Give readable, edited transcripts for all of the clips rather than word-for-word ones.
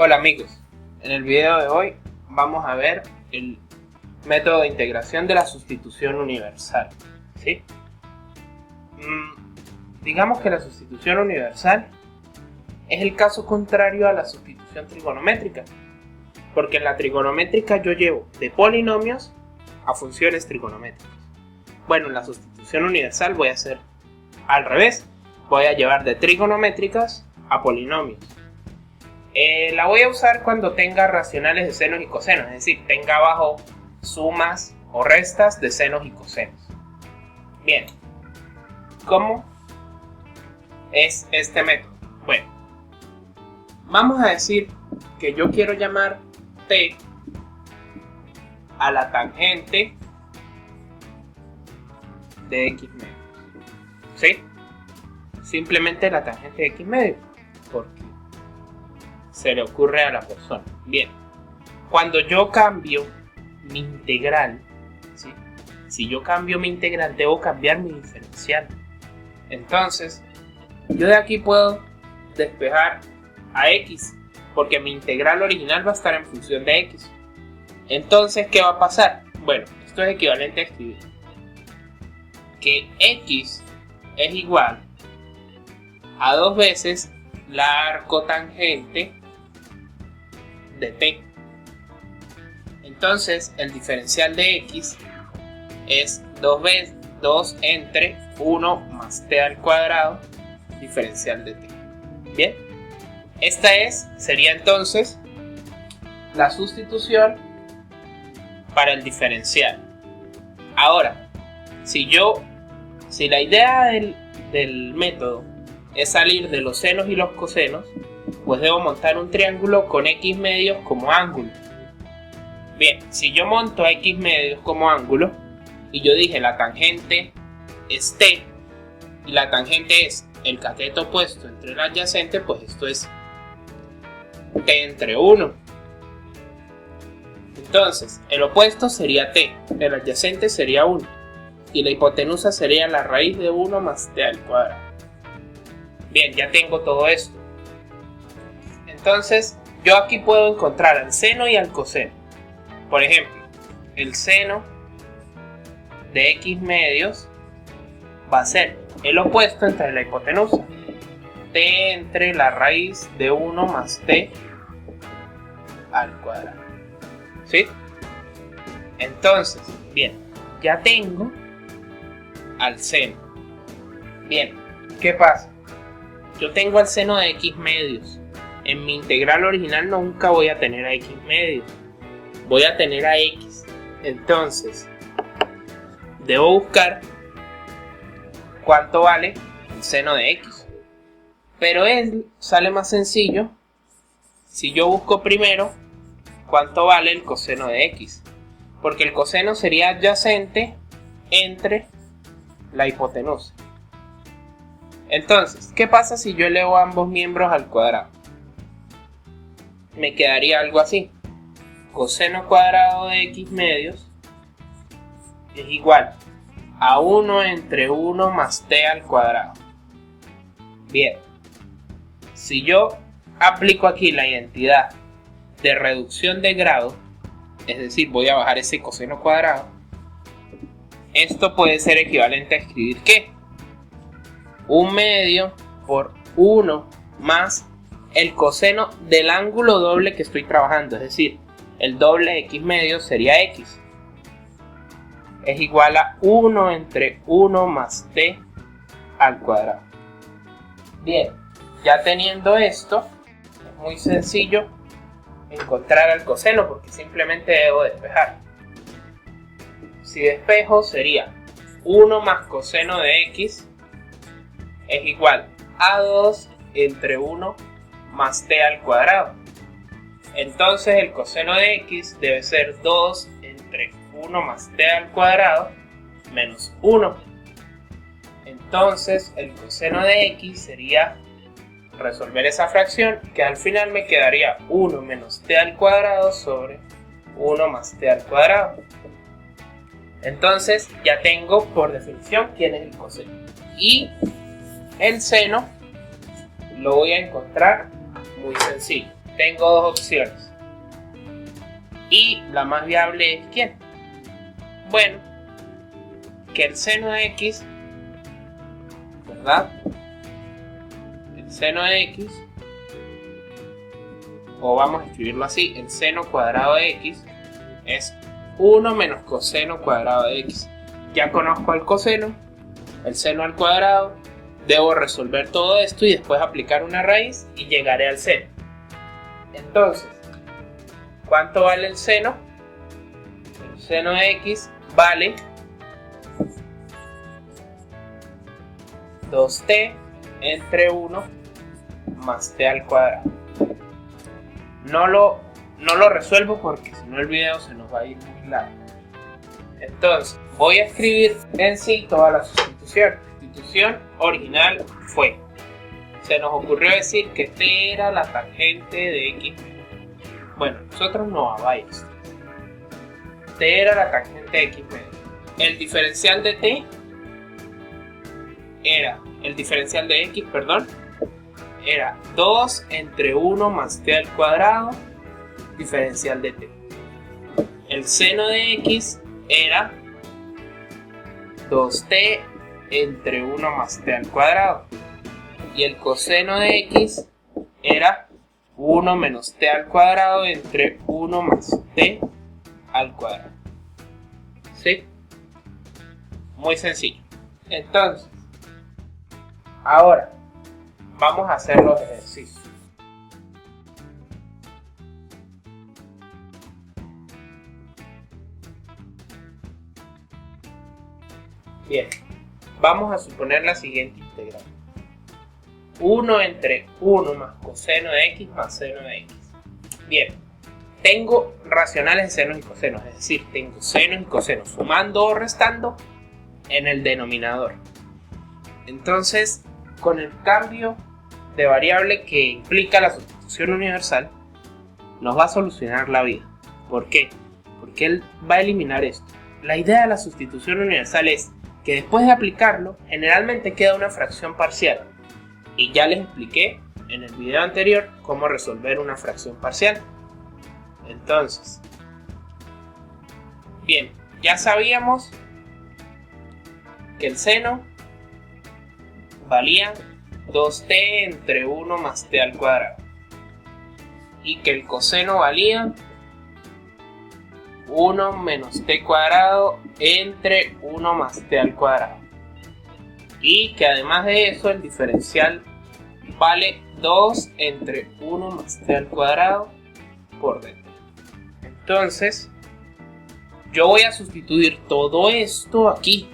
Hola amigos, en el video de hoy vamos a ver el método de integración de la sustitución universal, ¿sí? Digamos que la sustitución universal es el caso contrario a la sustitución trigonométrica, porque en la trigonométrica yo llevo de polinomios a funciones trigonométricas. Bueno, en la sustitución universal voy a hacer al revés, voy a llevar de trigonométricas a polinomios. La voy a usar cuando tenga racionales de senos y cosenos, es decir, tenga abajo sumas o restas de senos y cosenos. Bien, ¿cómo es este método? Bueno, vamos a decir que yo quiero llamar t a la tangente de x medio, ¿sí? Simplemente la tangente de x medio, porque se le ocurre a la persona. Bien, cuando yo cambio mi integral, ¿sí? Si yo cambio mi integral, debo cambiar mi diferencial. Entonces, yo de aquí puedo despejar a x, porque mi integral original va a estar en función de x. Entonces, ¿qué va a pasar? Bueno, esto es equivalente a escribir que x es igual a 2 veces la arcotangente de t. Entonces el diferencial de x es 2 entre 1 más t al cuadrado diferencial de t. Bien, esta sería entonces la sustitución para el diferencial. Ahora, si la idea del método es salir de los senos y los cosenos, pues debo montar un triángulo con x medios como ángulo. Bien, si yo monto a x medios como ángulo y yo dije la tangente es t y la tangente es el cateto opuesto entre el adyacente, pues esto es t entre 1. Entonces el opuesto sería t, el adyacente sería 1 y la hipotenusa sería la raíz de 1 más t al cuadrado. Bien, ya tengo todo esto. Entonces, yo aquí puedo encontrar al seno y al coseno. Por ejemplo, el seno de x medios va a ser el opuesto entre la hipotenusa. T entre la raíz de 1 más t al cuadrado. ¿Sí? Entonces, bien, ya tengo al seno. Bien, ¿qué pasa? Yo tengo al seno de x medios. En mi integral original nunca voy a tener a x medios. Voy a tener a x. Entonces, debo buscar cuánto vale el seno de x. Pero sale más sencillo si yo busco primero cuánto vale el coseno de x. Porque el coseno sería adyacente entre la hipotenusa. Entonces, ¿qué pasa si yo elevo ambos miembros al cuadrado? Me quedaría algo así. Coseno cuadrado de x medios es igual a 1 entre 1 más t al cuadrado. Bien, si yo aplico aquí la identidad de reducción de grado, es decir, voy a bajar ese coseno cuadrado, esto puede ser equivalente a escribir ¿qué? 1 medio por 1 más el coseno del ángulo doble que estoy trabajando, es decir, el doble de x medio sería x. Es igual a 1 entre 1 más t al cuadrado. Bien, ya teniendo esto, es muy sencillo encontrar el coseno porque simplemente debo despejar. Si despejo sería 1 más coseno de x es igual a 2 entre 1 más t al cuadrado. Entonces el coseno de x debe ser 2 entre 1 más t al cuadrado menos 1. Entonces el coseno de x sería resolver esa fracción, que al final me quedaría 1 menos t al cuadrado sobre 1 más t al cuadrado. Entonces ya tengo por definición quién es el coseno. Y el seno lo voy a encontrar muy sencillo. tengo dos opciones. Y la más viable es ¿quién? Bueno, que el seno de x, ¿verdad? El seno de x, o vamos a escribirlo así, el seno cuadrado de x es 1 menos coseno cuadrado de x. Ya conozco el coseno, el seno al cuadrado, debo resolver todo esto y después aplicar una raíz y llegaré al seno. Entonces, ¿cuánto vale el seno? El seno de x vale 2t entre 1 más t al cuadrado. No lo resuelvo porque si no el video se nos va a ir muy largo. Entonces, voy a escribir en sí toda la sustitución. La sustitución original fue, se nos ocurrió decir que t era la tangente de x. Bueno, nosotros no vayamos. T era la tangente de x medio. El diferencial de t era, el diferencial de x, perdón, era 2 entre 1 más t al cuadrado, diferencial de t. El seno de x era 2t entre 1 más t al cuadrado. Y el coseno de x era 1 menos t al cuadrado entre 1 más t al cuadrado. ¿Sí? Muy sencillo. Entonces, ahora vamos a hacer los ejercicios. Bien, vamos a suponer la siguiente integral. 1 entre 1 más coseno de x más seno de x. Bien, tengo racionales de senos y cosenos, es decir, tengo senos y cosenos sumando o restando en el denominador. Entonces, con el cambio de variable que implica la sustitución universal, nos va a solucionar la vida. ¿Por qué? Porque él va a eliminar esto. La idea de la sustitución universal es que después de aplicarlo, generalmente queda una fracción parcial. Y ya les expliqué en el video anterior cómo resolver una fracción parcial. Entonces, bien, ya sabíamos que el seno valía 2t entre 1 más t al cuadrado y que el coseno valía 1 menos t cuadrado entre 1 más t al cuadrado y que además de eso el diferencial vale 2 entre 1 más t al cuadrado por dentro. Entonces yo voy a sustituir todo esto aquí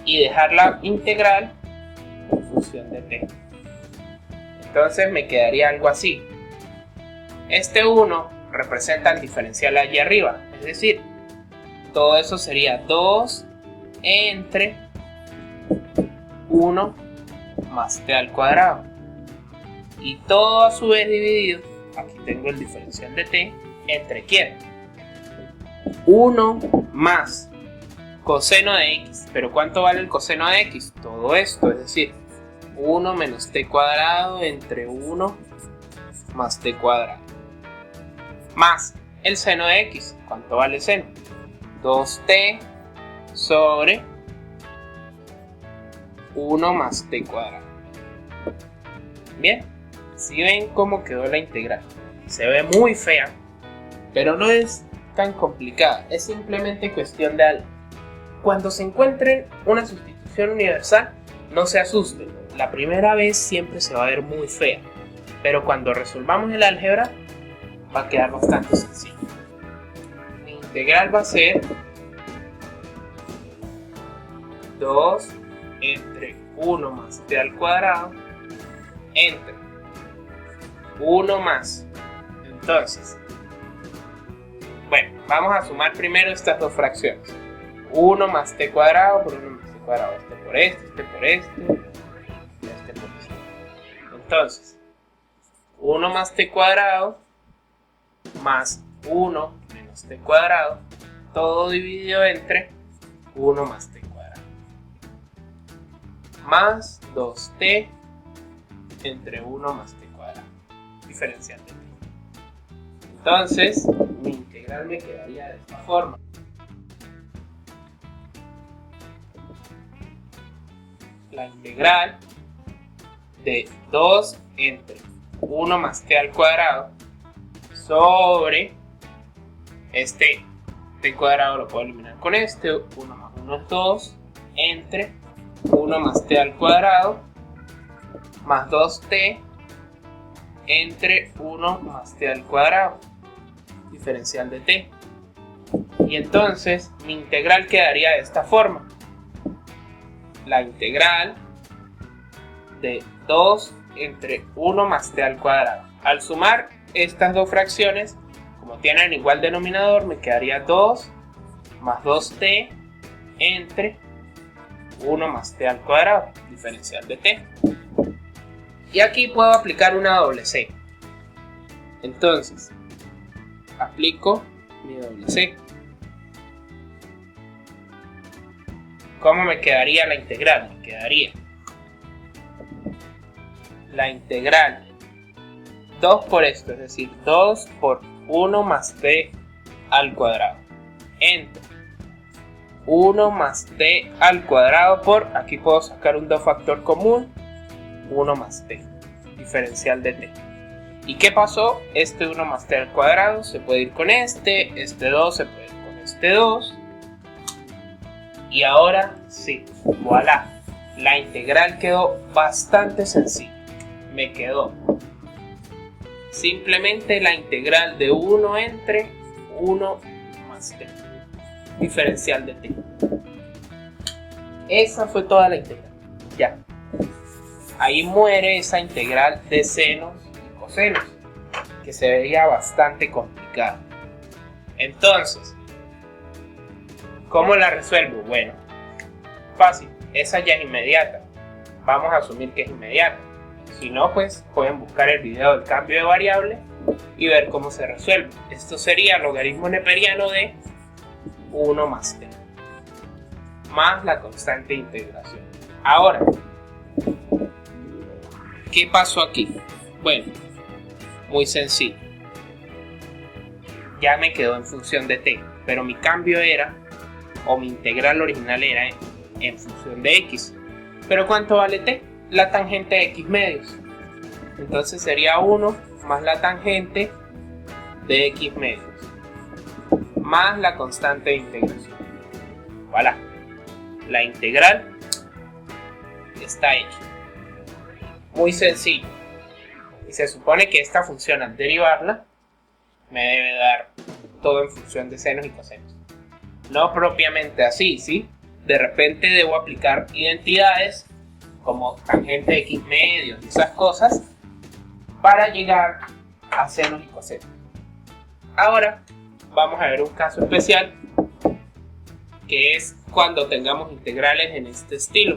y dejar la integral en función de t. Entonces me quedaría algo así. Este 1 representa el diferencial allí arriba, es decir, todo eso sería 2 entre 1 más t al cuadrado. Y todo a su vez dividido, aquí tengo el diferencial de t, entre ¿quién? 1 más coseno de x. ¿Pero cuánto vale el coseno de x? Todo esto, es decir, 1 menos t cuadrado entre 1 más t cuadrado. Más el seno de x. ¿Cuánto vale el seno? 2t sobre 1 más t cuadrado. Bien, si ven cómo quedó la integral. Se ve muy fea, pero no es tan complicada. Es simplemente cuestión de algo. Cuando se encuentren una sustitución universal, no se asusten. La primera vez siempre se va a ver muy fea, pero cuando resolvamos el álgebra va a quedar bastante sencillo. La integral va a ser 2 entre 1 más t al cuadrado entre 1 más. Entonces, bueno, vamos a sumar primero estas dos fracciones. 1 más t cuadrado por 1 más t cuadrado. Este por este por este, este por este. Entonces, 1 más t cuadrado más 1 menos t cuadrado, todo dividido entre 1 más t cuadrado. Más 2t entre 1 más t cuadrado. diferencial de t. Entonces, mi integral me quedaría de esta forma. La integral de 2 entre 1 más t al cuadrado sobre este t cuadrado lo puedo eliminar con este, 1 más 1 es 2, entre 1 más t al cuadrado más 2t entre 1 más t al cuadrado, diferencial de t. Y entonces mi integral quedaría de esta forma. La integral de 2 entre 1 más t al cuadrado. Al sumar estas dos fracciones, como tienen igual denominador, me quedaría 2 más 2t entre 1 más t al cuadrado, diferencial de t. Y aquí puedo aplicar una doble c. Entonces, aplico mi doble c. ¿Cómo me quedaría la integral? Me quedaría la integral 2 por esto, es decir, 2 por 1 más t al cuadrado entre 1 más t al cuadrado por, aquí puedo sacar un 2 factor común, 1 más t, diferencial de t. ¿Y qué pasó? Este 1 más t al cuadrado se puede ir con este 2 se puede ir con este 2. Y ahora sí, voilà, la integral quedó bastante sencilla. Me quedó simplemente la integral de 1 entre 1 más t, diferencial de t. Esa fue toda la integral. Ya. Ahí muere esa integral de senos y cosenos, que se veía bastante complicada. Entonces, ¿cómo la resuelvo? Bueno, fácil, esa ya es inmediata. Vamos a asumir que es inmediata. Si no, pues pueden buscar el video del cambio de variable y ver cómo se resuelve. Esto sería logaritmo neperiano de 1 más t, más la constante de integración. Ahora, ¿qué pasó aquí? Bueno, muy sencillo. Ya me quedó en función de t, pero mi cambio era, o mi integral original era en función de x. ¿Pero cuánto vale t? La tangente de x medios. Entonces sería 1 más la tangente de x medios más la constante de integración. Voilà. La integral está hecha. Muy sencillo. Y se supone que esta función al derivarla me debe dar todo en función de senos y cosenos. No propiamente así, ¿sí? De repente debo aplicar identidades como tangente de x medios y esas cosas para llegar a senos y cosenos. Ahora vamos a ver un caso especial, que es cuando tengamos integrales en este estilo.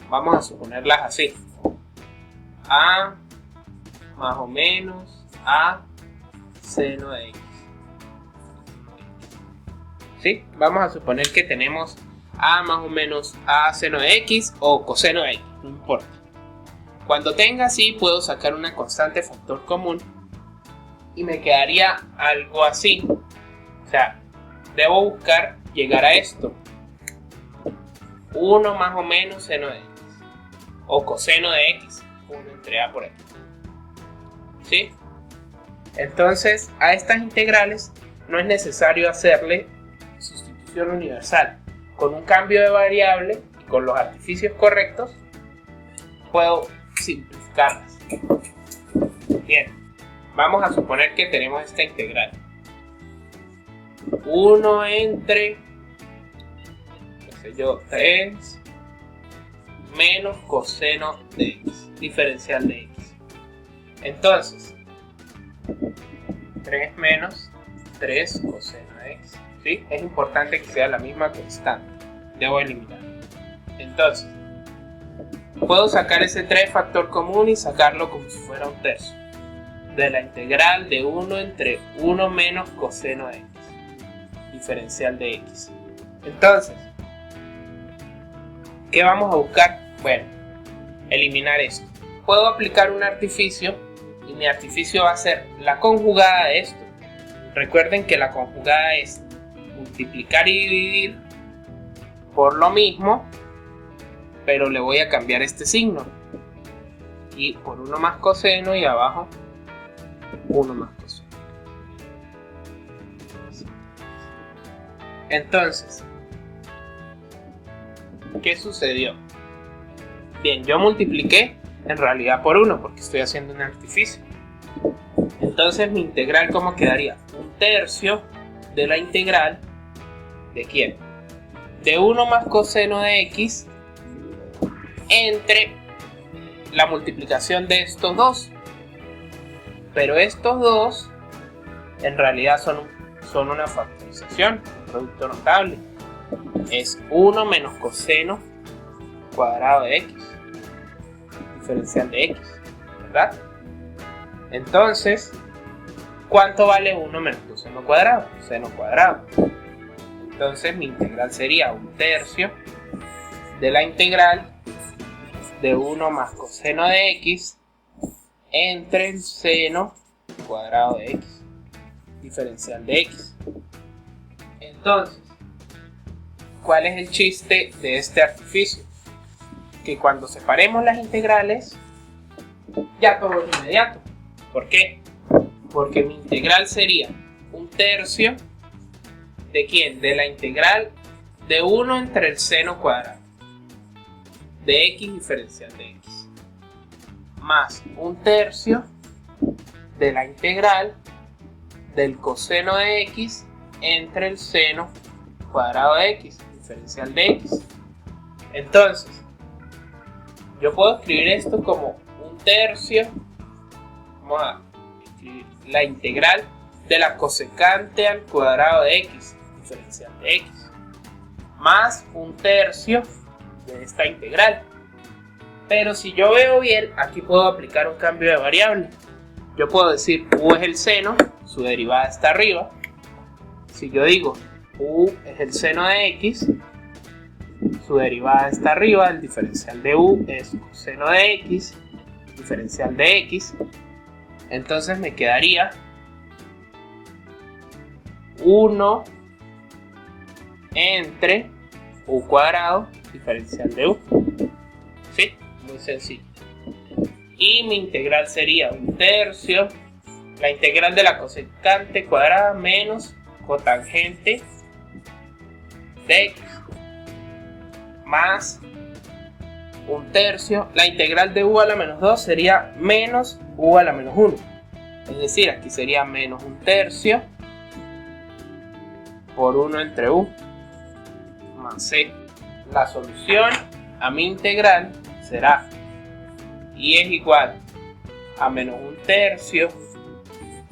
Vamos a suponerlas así: a más o menos a seno de x. ¿Sí? Vamos a suponer que tenemos a más o menos a seno de x o coseno de x, no importa. Cuando tenga así, puedo sacar una constante factor común y me quedaría algo así. O sea, debo buscar llegar a esto: 1 más o menos seno de x o coseno de x, 1 entre a por x. ¿Sí? Entonces, a estas integrales no es necesario hacerle sustitución universal. Con un cambio de variable y con los artificios correctos puedo simplificarlas. Bien, vamos a suponer que tenemos esta integral: 1 entre, qué sé yo, 3 menos coseno de x, diferencial de x. Entonces, 3 menos 3 coseno de x. ¿Sí? Es importante que sea la misma constante. Debo eliminar. Entonces, puedo sacar ese 3 factor común y sacarlo como si fuera un tercio de la integral de 1 entre 1 menos coseno de x, diferencial de x. Entonces, ¿qué vamos a buscar? Bueno, eliminar esto. Puedo aplicar un artificio y mi artificio va a ser la conjugada de esto. Recuerden que la conjugada es multiplicar y dividir por lo mismo, pero le voy a cambiar este signo. Y por 1 más coseno y abajo 1 más coseno. Entonces, ¿qué sucedió? Bien, yo multipliqué en realidad por 1 porque estoy haciendo un artificio. Entonces mi integral, ¿cómo quedaría? 1/3 de la integral ¿de quién? De 1 más coseno de x entre la multiplicación de estos dos. Pero estos dos en realidad son una factorización, un producto notable. Es 1 menos coseno cuadrado de x, diferencial de x, ¿verdad? Entonces, ¿cuánto vale 1 menos coseno cuadrado? Seno cuadrado. Entonces mi integral sería 1/3 de la integral de 1 más coseno de x entre el seno cuadrado de x, diferencial de x. Entonces, ¿cuál es el chiste de este artificio? Que cuando separemos las integrales, ya todo es inmediato. ¿Por qué? Porque mi integral sería 1/3 ¿de quién? De la integral de 1 entre el seno cuadrado de x diferencial de x, más 1/3 de la integral del coseno de x entre el seno cuadrado de x, diferencial de x. Entonces, yo puedo escribir esto como 1/3, vamos a escribir la integral de la cosecante al cuadrado de x, diferencial de x, más 1/3 de esta integral. Pero si yo veo bien, aquí puedo aplicar un cambio de variable. Yo puedo decir u es el seno, su derivada está arriba. Si yo digo u es el seno de x, su derivada está arriba, el diferencial de u es coseno de x, diferencial de x. Entonces me quedaría 1 entre u cuadrado, diferencial de u. ¿Sí? Muy sencillo. Y mi integral sería 1/3, la integral de la cosecante cuadrada menos cotangente de x, más 1/3, la integral de u a la menos 2 sería menos u a la menos 1. Es decir, aquí sería menos 1/3 por 1 entre u más c. La solución a mi integral será y es igual a menos 1/3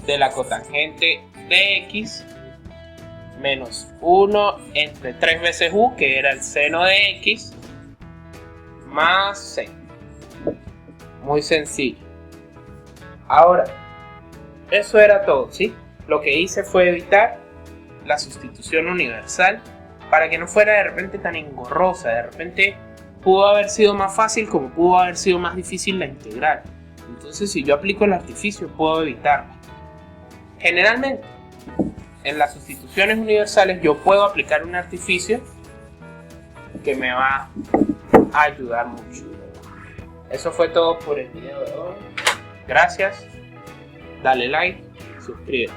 de la cotangente de x menos 1 entre 3 veces u, que era el seno de x, más c. Muy sencillo. Ahora, eso era todo, ¿sí? Lo que hice fue evitar la sustitución universal para que no fuera de repente tan engorrosa. De repente pudo haber sido más fácil como pudo haber sido más difícil la integral. Entonces, si yo aplico el artificio, puedo evitarla. Generalmente, en las sustituciones universales yo puedo aplicar un artificio que me va a ayudar mucho. Eso fue todo por el video de hoy. Gracias. Dale like, suscríbete.